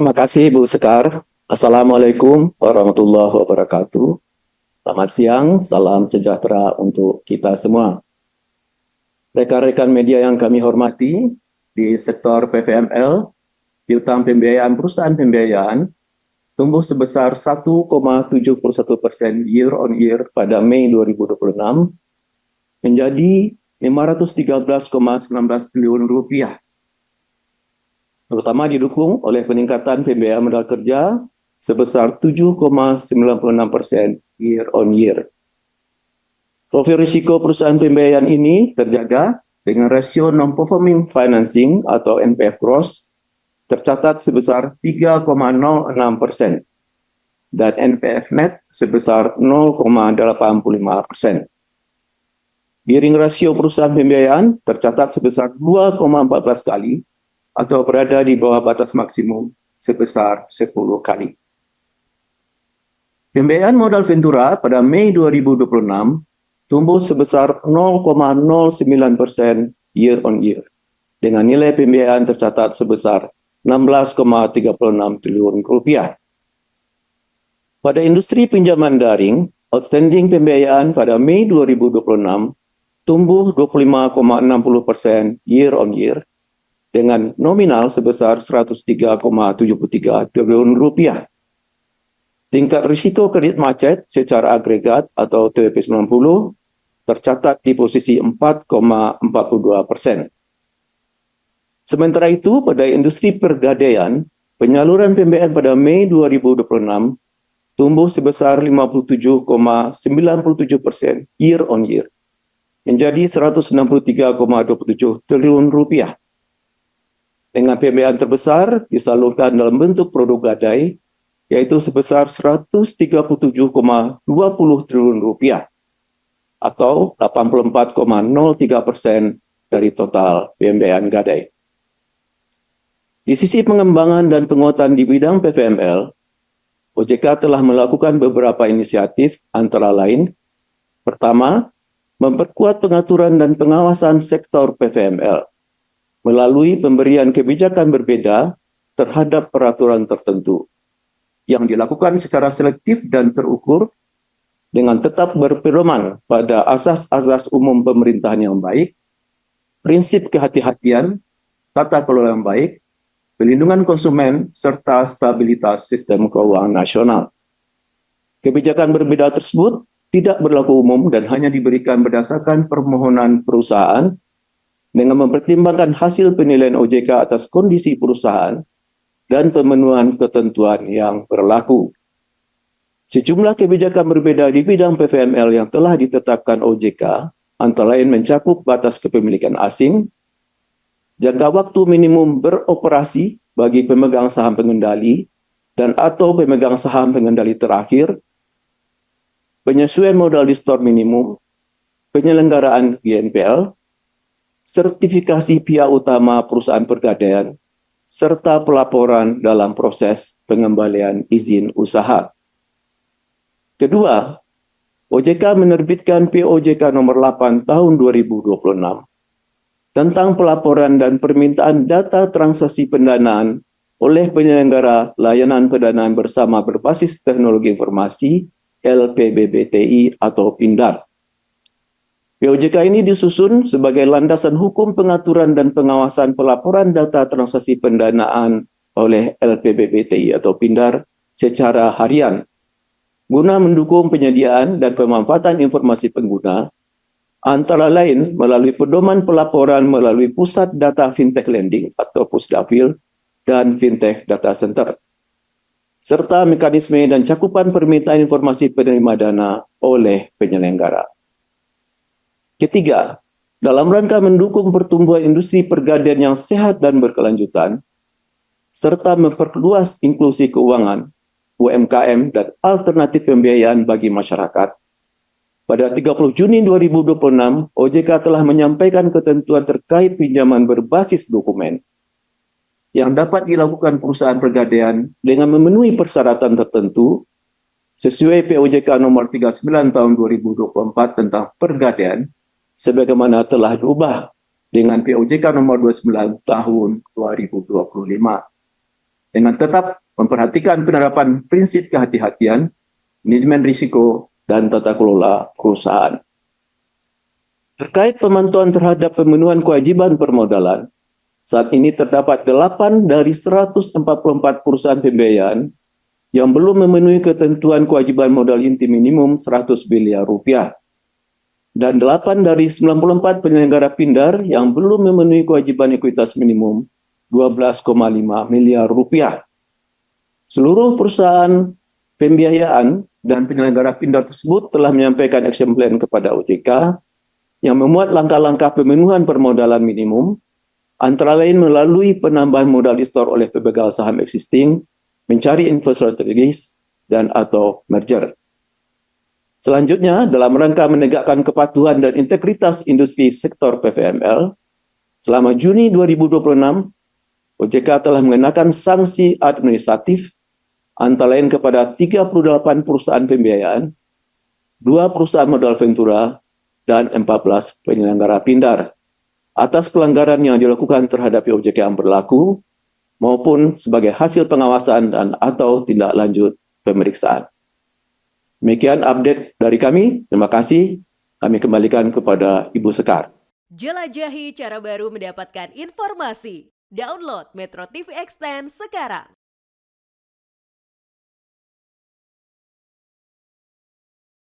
Terima kasih Bu Sekar. Assalamualaikum warahmatullahi wabarakatuh. Selamat siang, salam sejahtera untuk kita semua. Rekan-rekan media yang kami hormati, di sektor PVML, piutang pembiayaan perusahaan pembiayaan tumbuh sebesar 1,71% year on year pada Mei 2026 menjadi 513,19 triliun rupiah, terutama didukung oleh peningkatan pembiayaan modal kerja sebesar 7,96% year on year. Profil risiko perusahaan pembiayaan ini terjaga dengan rasio non-performing financing atau NPF gross tercatat sebesar 3,06% dan NPF net sebesar 0,85%. Gearing rasio perusahaan pembiayaan tercatat sebesar 2,14 kali atau berada di bawah batas maksimum sebesar 10 kali. Pembiayaan modal Ventura pada Mei 2026 tumbuh sebesar 0,09% year on year, dengan nilai pembiayaan tercatat sebesar 16,36 triliun rupiah. Pada industri pinjaman daring, outstanding pembiayaan pada Mei 2026 tumbuh 25,60% year on year, dengan nominal sebesar 103,73 triliun rupiah. Tingkat risiko kredit macet secara agregat atau TWP90 tercatat di posisi 4,42%. Sementara itu, pada industri pergadaian, penyaluran pembiayaan pada Mei 2026 tumbuh sebesar 57,97% year on year, menjadi 163,27 triliun rupiah. Dengan pembiayaan terbesar disalurkan dalam bentuk produk gadai, yaitu sebesar 137,20 triliun rupiah atau 84,03% dari total pembiayaan gadai. Di sisi pengembangan dan penguatan di bidang PVML, OJK telah melakukan beberapa inisiatif antara lain: pertama, memperkuat pengaturan dan pengawasan sektor PVML melalui pemberian kebijakan berbeda terhadap peraturan tertentu yang dilakukan secara selektif dan terukur dengan tetap berpedoman pada asas-asas umum pemerintahan yang baik, prinsip kehati-hatian, tata kelola yang baik, pelindungan konsumen, serta stabilitas sistem keuangan nasional. Kebijakan berbeda tersebut tidak berlaku umum dan hanya diberikan berdasarkan permohonan perusahaan dengan mempertimbangkan hasil penilaian OJK atas kondisi perusahaan dan pemenuhan ketentuan yang berlaku. Sejumlah kebijakan berbeda di bidang PVML yang telah ditetapkan OJK antara lain mencakup batas kepemilikan asing, jangka waktu minimum beroperasi bagi pemegang saham pengendali dan atau pemegang saham pengendali terakhir, penyesuaian modal di store minimum, penyelenggaraan GNPL, sertifikasi pihak utama perusahaan pergadaian, serta pelaporan dalam proses pengembalian izin usaha. Kedua, OJK menerbitkan POJK nomor 8 tahun 2026 tentang pelaporan dan permintaan data transaksi pendanaan oleh penyelenggara layanan pendanaan bersama berbasis teknologi informasi LPBBTI atau PINDAR. POJK ini disusun sebagai landasan hukum pengaturan dan pengawasan pelaporan data transaksi pendanaan oleh LPBBTI atau PINDAR secara harian, guna mendukung penyediaan dan pemanfaatan informasi pengguna, antara lain melalui pedoman pelaporan melalui Pusat Data Fintech Lending atau Pusdafil dan Fintech Data Center, serta mekanisme dan cakupan permintaan informasi penerima dana oleh penyelenggara. Ketiga, dalam rangka mendukung pertumbuhan industri pergadaian yang sehat dan berkelanjutan, serta memperluas inklusi keuangan, UMKM, dan alternatif pembiayaan bagi masyarakat, pada 30 Juni 2026, OJK telah menyampaikan ketentuan terkait pinjaman berbasis dokumen yang dapat dilakukan perusahaan pergadaian dengan memenuhi persyaratan tertentu sesuai POJK nomor 39 tahun 2024 tentang pergadaian, sebagaimana telah diubah dengan POJK nomor 29 tahun 2025. dengan tetap memperhatikan penerapan prinsip kehati-hatian, manajemen risiko, dan tata kelola perusahaan. Terkait pemantauan terhadap pemenuhan kewajiban permodalan, saat ini terdapat 8 dari 144 perusahaan pembiayaan yang belum memenuhi ketentuan kewajiban modal inti minimum 100 miliar rupiah. Dan 8 dari 94 penyelenggara pindar yang belum memenuhi kewajiban ekuitas minimum 12,5 miliar rupiah. Seluruh perusahaan pembiayaan dan penyelenggara pindar tersebut telah menyampaikan action plan kepada OJK yang memuat langkah-langkah pemenuhan permodalan minimum, antara lain melalui penambahan modal istor oleh pemegang saham existing, mencari investor strategis, dan atau merger. Selanjutnya, dalam rangka menegakkan kepatuhan dan integritas industri sektor PVML, selama Juni 2026, OJK telah mengenakan sanksi administratif antara lain kepada 38 perusahaan pembiayaan, 2 perusahaan modal ventura, dan 14 penyelenggara pindar atas pelanggaran yang dilakukan terhadap OJK yang berlaku maupun sebagai hasil pengawasan dan atau tindak lanjut pemeriksaan. Demikian update dari kami. Terima kasih. Kami kembalikan kepada Ibu Sekar. Jelajahi cara baru mendapatkan informasi. Download Metro TV Extend sekarang.